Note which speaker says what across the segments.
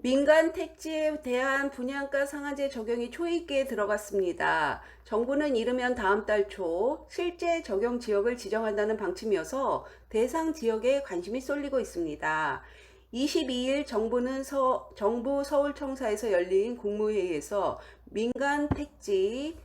Speaker 1: 민간 택지에 대한 분양가 상한제 적용이 초입기에 들어갔습니다. 정부는 이르면 다음 달 초 실제 적용 지역을 지정한다는 방침이어서 대상 지역에 관심이 쏠리고 있습니다. 22일 정부 서울청사에서 열린 국무회의에서 민간 택지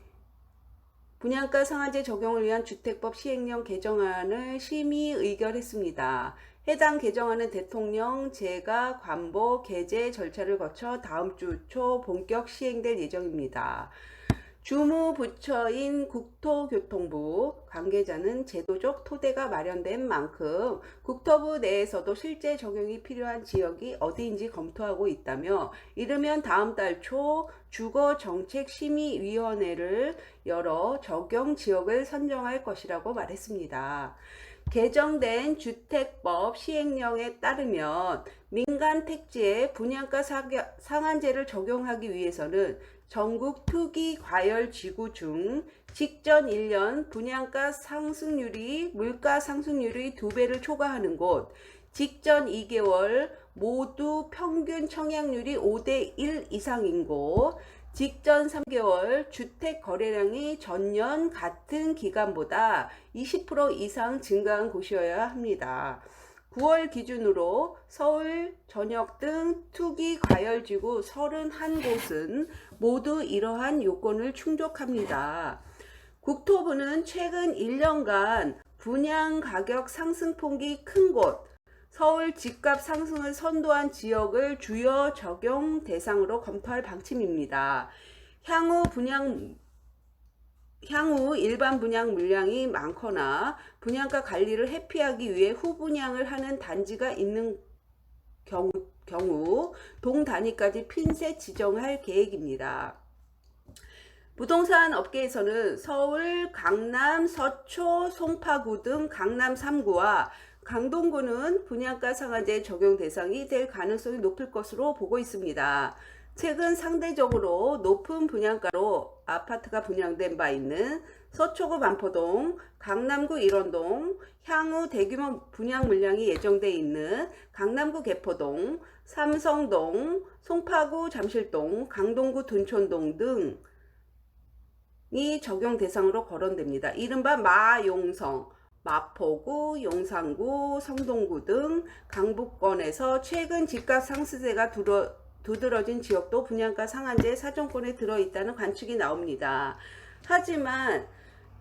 Speaker 1: 분양가 상한제 적용을 위한 주택법 시행령 개정안을 심의 의결했습니다. 해당 개정안은 대통령 제가 관보 개재 절차를 거쳐 다음 주 초 본격 시행될 예정입니다. 주무부처인 국토교통부 관계자는 제도적 토대가 마련된 만큼 국토부 내에서도 실제 적용이 필요한 지역이 어디인지 검토하고 있다며 이르면 다음 달 초 주거정책심의위원회를 열어 적용 지역을 선정할 것이라고 말했습니다. 개정된 주택법 시행령에 따르면 민간 택지에 분양가 상한제를 적용하기 위해서는 전국 투기 과열 지구 중 직전 1년 분양가 상승률이 물가 상승률이 2배를 초과하는 곳, 직전 2개월 모두 평균 청약률이 5대1 이상인 곳, 직전 3개월 주택 거래량이 전년 같은 기간보다 20% 이상 증가한 곳이어야 합니다. 9월 기준으로 서울, 전역 등 투기 과열지구 31곳은 모두 이러한 요건을 충족합니다. 국토부는 최근 1년간 분양 가격 상승폭이 큰 곳, 서울 집값 상승을 선도한 지역을 주요 적용 대상으로 검토할 방침입니다. 향후 일반 분양 물량이 많거나 분양가 관리를 회피하기 위해 후분양을 하는 단지가 있는 경우 동 단위까지 핀셋 지정할 계획입니다. 부동산 업계에서는 서울, 강남, 서초, 송파구 등 강남 3구와 강동구는 분양가 상한제 적용 대상이 될 가능성이 높을 것으로 보고 있습니다. 최근 상대적으로 높은 분양가로 아파트가 분양된 바 있는 서초구 반포동, 강남구 일원동, 향후 대규모 분양 물량이 예정돼 있는 강남구 개포동, 삼성동, 송파구 잠실동, 강동구 둔촌동 등이 적용 대상으로 거론됩니다. 이른바 마용성, 마포구, 용산구, 성동구 등 강북권에서 최근 집값 상승세가 두드러진 지역도 분양가 상한제 사정권에 들어있다는 관측이 나옵니다. 하지만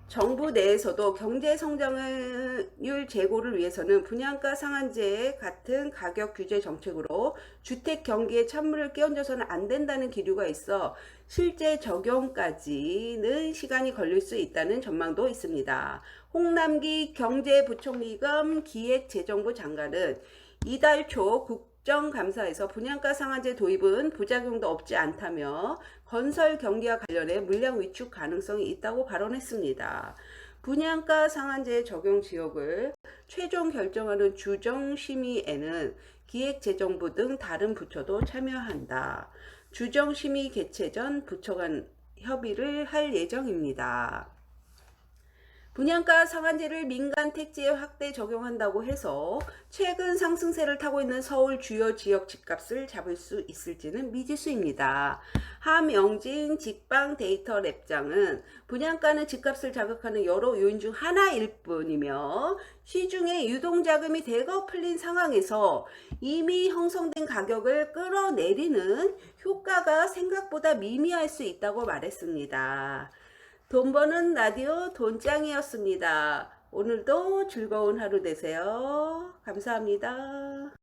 Speaker 1: 정부 내에서도 경제 성장률 제고를 위해서는 분양가 상한제 같은 가격 규제 정책으로 주택 경기에 찬물을 끼얹어서는 안 된다는 기류가 있어 실제 적용까지는 시간이 걸릴 수 있다는 전망도 있습니다. 홍남기 경제부총리 겸 기획재정부 장관은 이달 초 국정감사에서 분양가 상한제 도입은 부작용도 없지 않다며 건설 경기와 관련해 물량 위축 가능성이 있다고 발언했습니다. 분양가 상한제 적용 지역을 최종 결정하는 주정심의에는 기획재정부 등 다른 부처도 참여한다. 주정심의 개최 전 부처 간 협의를 할 예정입니다. 분양가 상한제를 민간 택지에 확대 적용한다고 해서 최근 상승세를 타고 있는 서울 주요 지역 집값을 잡을 수 있을지는 미지수입니다. 함영진 직방 데이터 랩장은 분양가는 집값을 자극하는 여러 요인 중 하나일 뿐이며 시중에 유동자금이 대거 풀린 상황에서 이미 형성된 가격을 끌어내리는 효과가 생각보다 미미할 수 있다고 말했습니다. 돈 버는 라디오 돈짱이었습니다. 오늘도 즐거운 하루 되세요. 감사합니다.